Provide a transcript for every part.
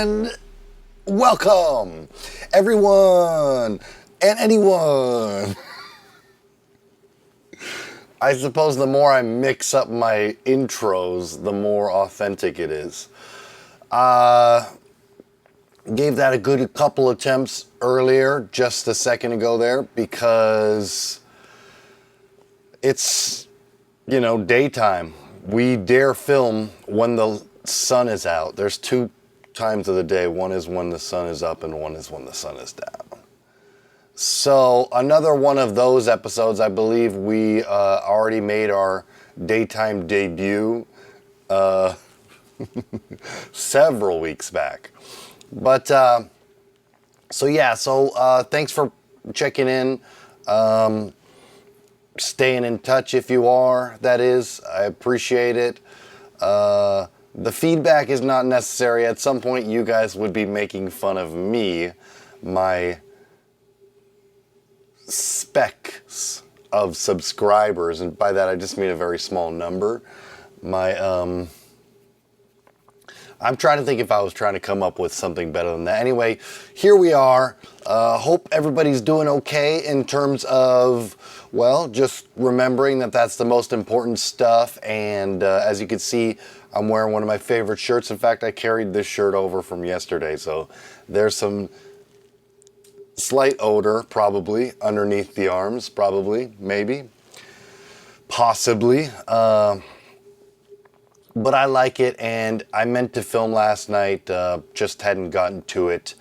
And welcome, everyone and anyone. I suppose the more I mix up my intros, the more authentic it is. Gave that a good couple attempts earlier, just a second ago there, because it's, daytime. We dare film when the sun is out. There's two times of the day. One is when the sun is up and one is when the sun is down. So another one of those episodes. I believe we already made our daytime debut several weeks back. But thanks for checking in. Staying in touch if you are, that is. I appreciate it. The feedback is not necessary. At some point, you guys would be making fun of me, my specs of subscribers, and by that I just mean a very small number. I'm trying to think if I was trying to come up with something better than that. Anyway, here we are. Hope everybody's doing okay in terms of, just remembering that that's the most important stuff. And as you can see, I'm wearing one of my favorite shirts. In fact, I carried this shirt over from yesterday. So there's some slight odor, probably, underneath the arms. Probably, maybe, possibly. But I like it, and I meant to film last night, just hadn't gotten to it.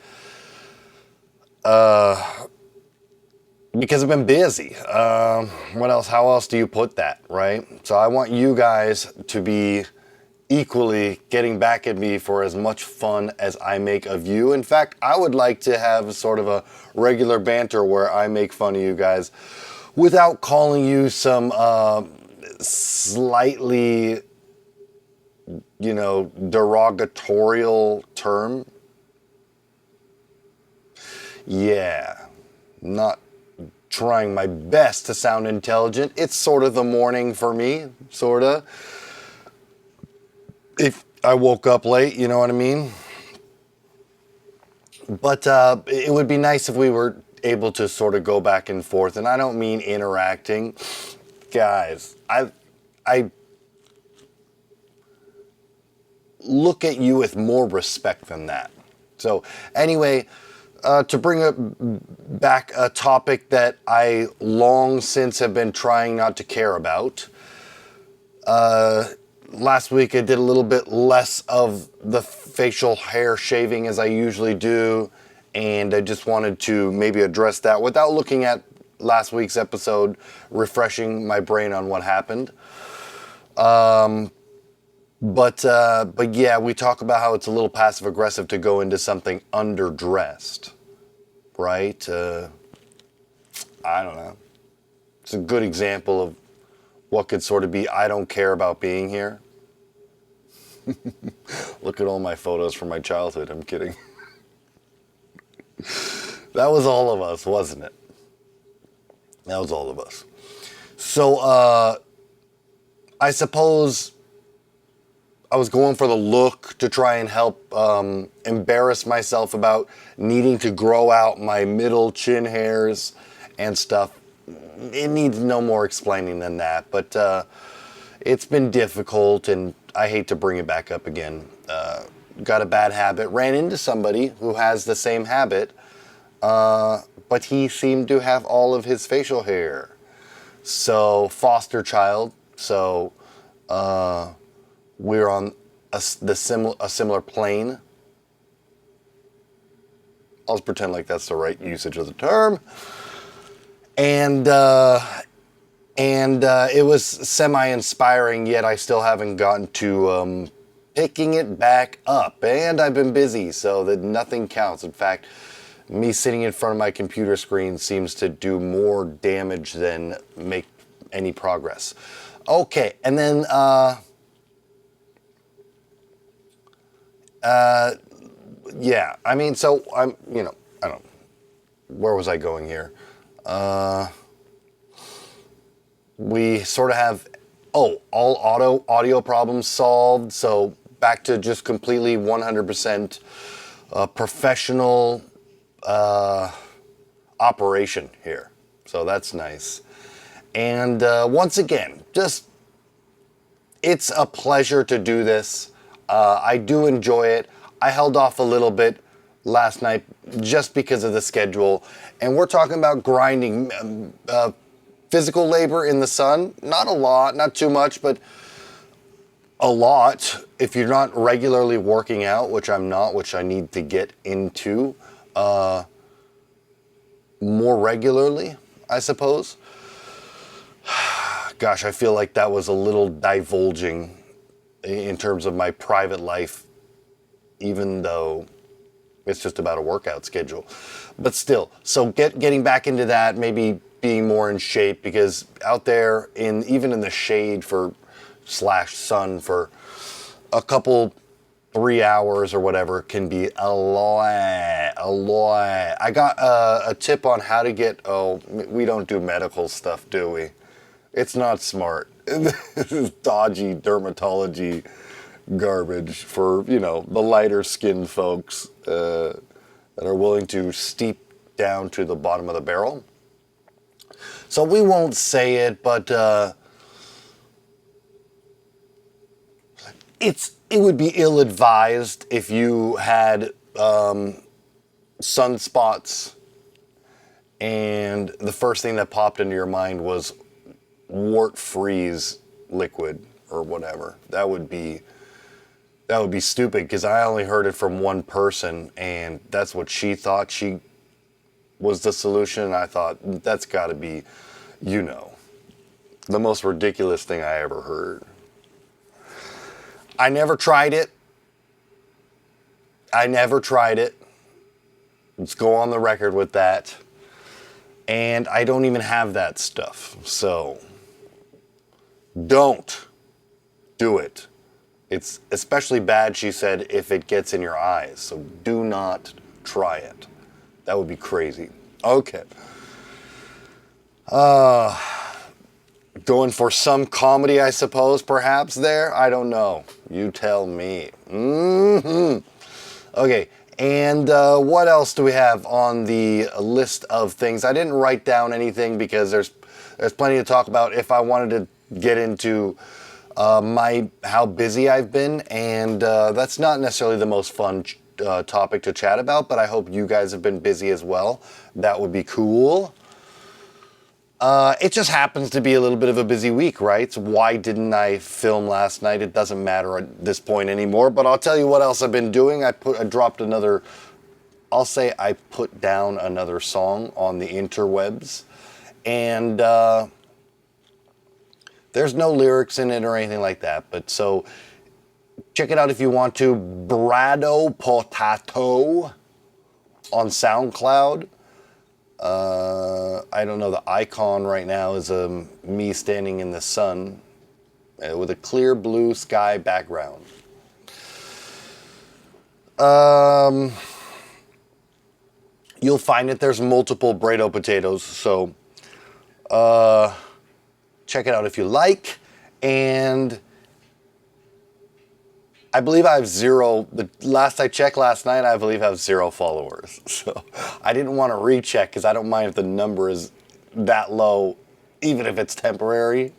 Because I've been busy. What else? How else do you put that, right? So I want you guys to be equally getting back at me for as much fun as I make of you. In fact, I would like to have sort of a regular banter where I make fun of you guys without calling you some slightly, derogatorial term. Yeah, not trying my best to sound intelligent. It's sort of the morning for me, sort of. If I woke up late, you know what I mean? But it would be nice if we were able to sort of go back and forth. And I don't mean interacting. Guys, I look at you with more respect than that. So anyway, to bring back a topic that I long since have been trying not to care about. Last week I did a little bit less of the facial hair shaving as I usually do, and I just wanted to maybe address that without looking at last week's episode, refreshing my brain on what happened. But yeah, we talk about how it's a little passive aggressive to go into something underdressed, right? I don't know. It's a good example of what could sort of be, I don't care about being here. Look at all my photos from my childhood. I'm kidding. That was all of us, wasn't it? That was all of us. So, I suppose I was going for the look to try and help embarrass myself about needing to grow out my middle chin hairs and stuff. It needs no more explaining than that, but it's been difficult, and I hate to bring it back up again. Got a bad habit, ran into somebody who has the same habit, but he seemed to have all of his facial hair. So, foster child, so we're on a similar plane. I'll just pretend like that's the right usage of the term. And it was semi-inspiring, yet I still haven't gotten to picking it back up. And I've been busy, so that nothing counts. In fact, me sitting in front of my computer screen seems to do more damage than make any progress. Okay, and then yeah, I mean, so I'm, I don't know. Where was I going here? We sort of have, all audio problems solved. So back to just completely 100% professional operation here. So that's nice. And once again, it's a pleasure to do this. I do enjoy it. I held off a little bit last night just because of the schedule. And we're talking about grinding physical labor in the sun. Not a lot, not too much, but a lot. If you're not regularly working out, which I'm not, which I need to get into more regularly, I suppose. Gosh, I feel like that was a little divulging in terms of my private life, even though it's just about a workout schedule. But still, so getting back into that, maybe being more in shape, because out there, even in the shade / sun for a couple 3 hours or whatever can be a lot. I got a tip on how to get, we don't do medical stuff, do we? It's not smart. This is dodgy dermatology garbage for, the lighter skinned folks that are willing to steep down to the bottom of the barrel. So we won't say it, but it would be ill-advised if you had sunspots and the first thing that popped into your mind was wart freeze liquid or whatever. That would be stupid, because I only heard it from one person, and that's what she thought she was the solution. And I thought, that's got to be, the most ridiculous thing I ever heard. I never tried it. Let's go on the record with that. And I don't even have that stuff. So don't do it. It's especially bad, she said, if it gets in your eyes. So do not try it. That would be crazy. Okay. Going for some comedy, I suppose, perhaps there? I don't know. You tell me. Okay, and what else do we have on the list of things? I didn't write down anything because there's plenty to talk about if I wanted to get into how busy I've been, and that's not necessarily the most fun topic to chat about, but I hope you guys have been busy as well. That would be cool. It just happens to be a little bit of a busy week, right? So why didn't I film last night? It doesn't matter at this point anymore, but I'll tell you what else I've been doing. I put down another song on the interwebs, and there's no lyrics in it or anything like that, but so check it out if you want to. Brado Potato on SoundCloud. I don't know, the icon right now is me standing in the sun with a clear blue sky background. You'll find that there's multiple Brado potatoes, so check it out if you like. And I believe I have zero. The last I checked last night, I believe I have 0 followers. So I didn't want to recheck because I don't mind if the number is that low, even if it's temporary.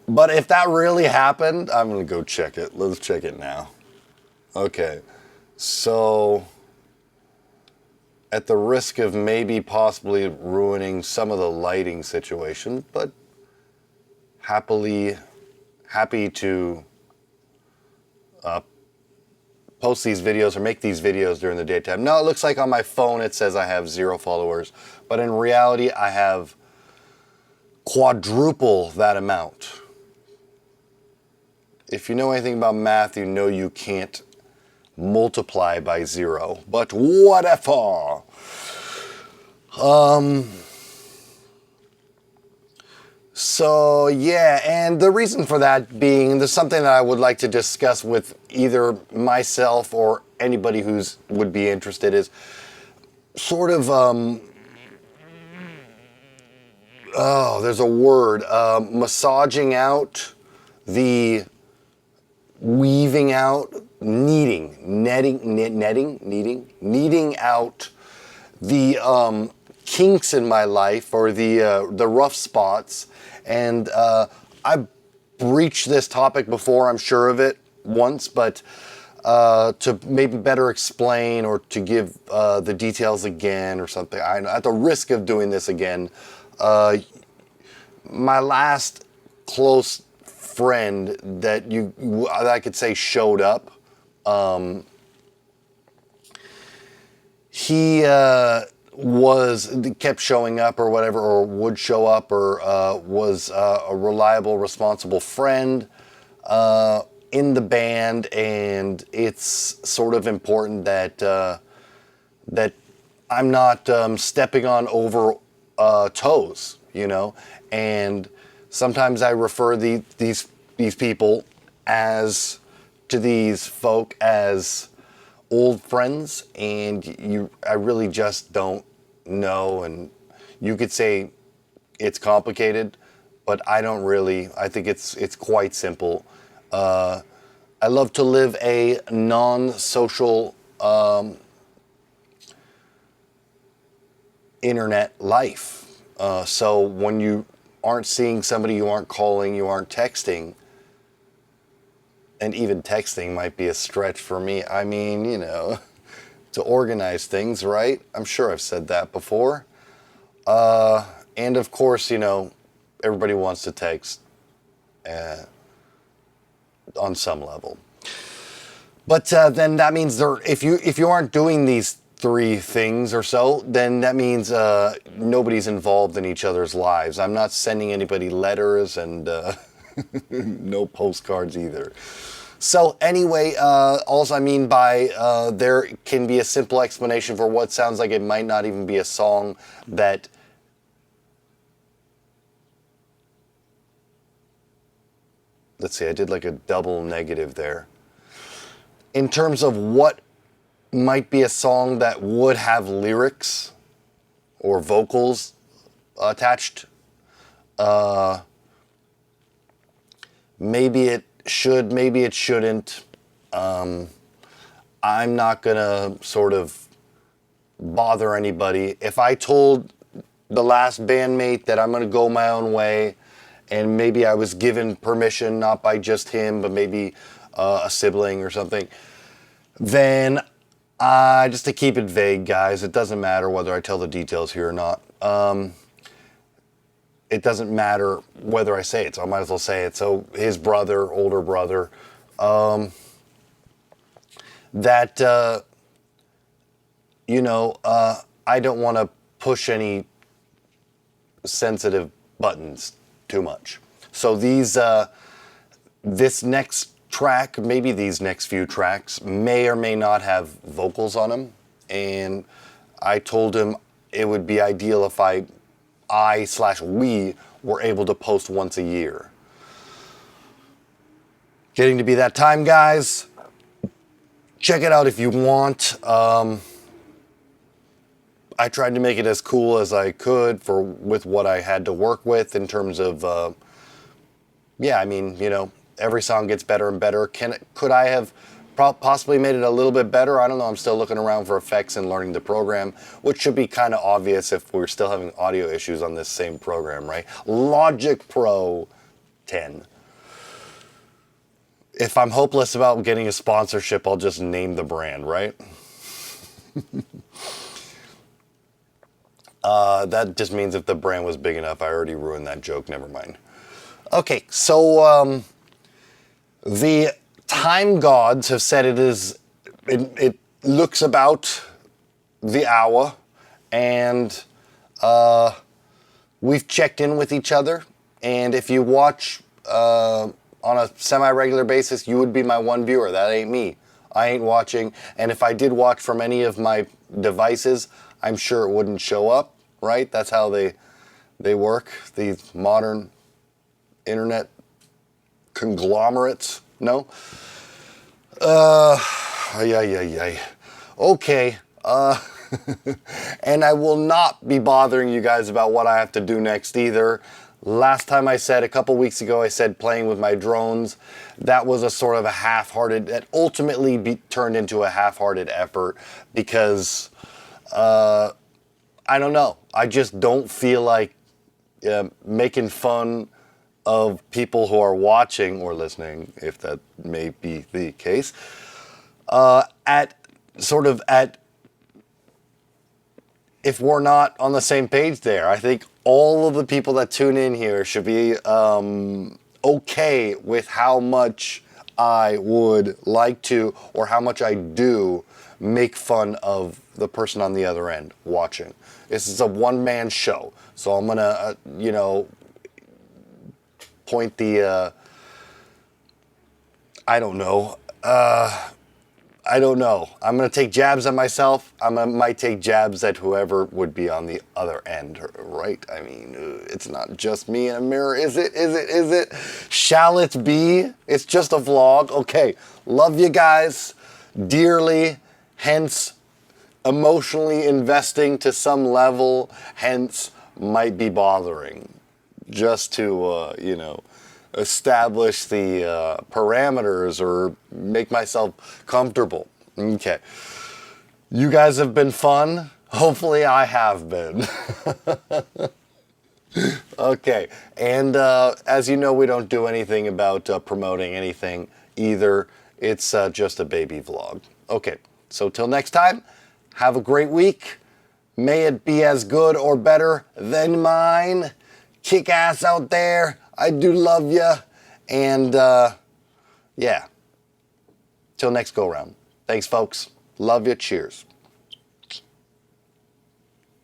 But if that really happened, I'm going to go check it. Let's check it now. Okay. So at the risk of maybe possibly ruining some of the lighting situation, but happy to post these videos or make these videos during the daytime. No, it looks like on my phone it says I have 0 followers, but in reality I have quadruple that amount. If you know anything about math, you know you can't multiply by 0, but whatever. So yeah, and the reason for that being, there's something that I would like to discuss with either myself or anybody would be interested, is sort of there's a word, massaging out weaving out needing out the kinks in my life, or the rough spots. And I've breached this topic before, I'm sure of it once, but to maybe better explain, or to give the details again or something, at the risk of doing this again, my last close friend that I could say showed up, he kept showing up or whatever, or would show up, or was a reliable, responsible friend in the band. And it's sort of important that I'm not stepping on over toes, and sometimes I refer these people to these folk as old friends, and I really just don't know. And you could say it's complicated, but I don't really. I think it's quite simple. I love to live a non-social internet life. So when you aren't seeing somebody, you aren't calling, you aren't texting, and even texting might be a stretch for me. I mean, to organize things, right? I'm sure I've said that before. And of course, everybody wants to text on some level. But then that means if you aren't doing these three things or so, then that means nobody's involved in each other's lives. I'm not sending anybody letters, and no postcards either. So anyway, all I mean by there can be a simple explanation for what sounds like it might not even be a song that let's see, I did like a double negative there. In terms of what might be a song that would have lyrics or vocals attached, maybe it should, maybe it shouldn't. I'm not gonna sort of bother anybody. If I told the last bandmate that I'm gonna go my own way, and maybe I was given permission, not by just him, but maybe a sibling or something, then just to keep it vague, guys, it doesn't matter whether I tell the details here or not. It doesn't matter whether I say it, so I might as well say it. So his brother, older brother, that, I don't want to push any sensitive buttons too much. So this next track, maybe these next few tracks, may or may not have vocals on them. And I told him it would be ideal if we were able to post once a year. Getting to be that time, guys. Check it out if you want. I tried to make it as cool as I could with what I had to work with in terms of, every song gets better and better. Could I have possibly made it a little bit better? I don't know. I'm still looking around for effects and learning the program, which should be kind of obvious if we're still having audio issues on this same program, right? Logic Pro 10. If I'm hopeless about getting a sponsorship, I'll just name the brand, right? That just means if the brand was big enough. I already ruined that joke. Never mind. Okay, so the time gods have said it looks about the hour, and we've checked in with each other. And if you watch on a semi-regular basis, you would be my one viewer. That ain't me. I ain't watching. And if I did watch from any of my devices, I'm sure it wouldn't show up, right? That's how they work, these modern internet conglomerates. No? Okay. And I will not be bothering you guys about what I have to do next either. Last time I said, a couple weeks ago, I said playing with my drones. That was a sort of a half-hearted, that ultimately turned into a half-hearted effort because, I don't know. I just don't feel like making fun of people who are watching or listening, if that may be the case, if we're not on the same page there. I think all of the people that tune in here should be okay with how much I would like to, or how much I do, make fun of the person on the other end watching. This is a one-man show, so I'm gonna, point the, I don't know. I'm going to take jabs at myself. Might take jabs at whoever would be on the other end, right? I mean, it's not just me in a mirror, is it? Is it? Shall it be? It's just a vlog. Okay, love you guys dearly, hence emotionally investing to some level, hence might be bothering. Just to, establish the parameters or make myself comfortable. Okay. You guys have been fun. Hopefully I have been. Okay. And as you know, we don't do anything about promoting anything either. It's just a baby vlog. Okay. So till next time, have a great week. May it be as good or better than mine. Kick ass out there. I do love you. And, yeah. Till next go round. Thanks, folks. Love you. Cheers.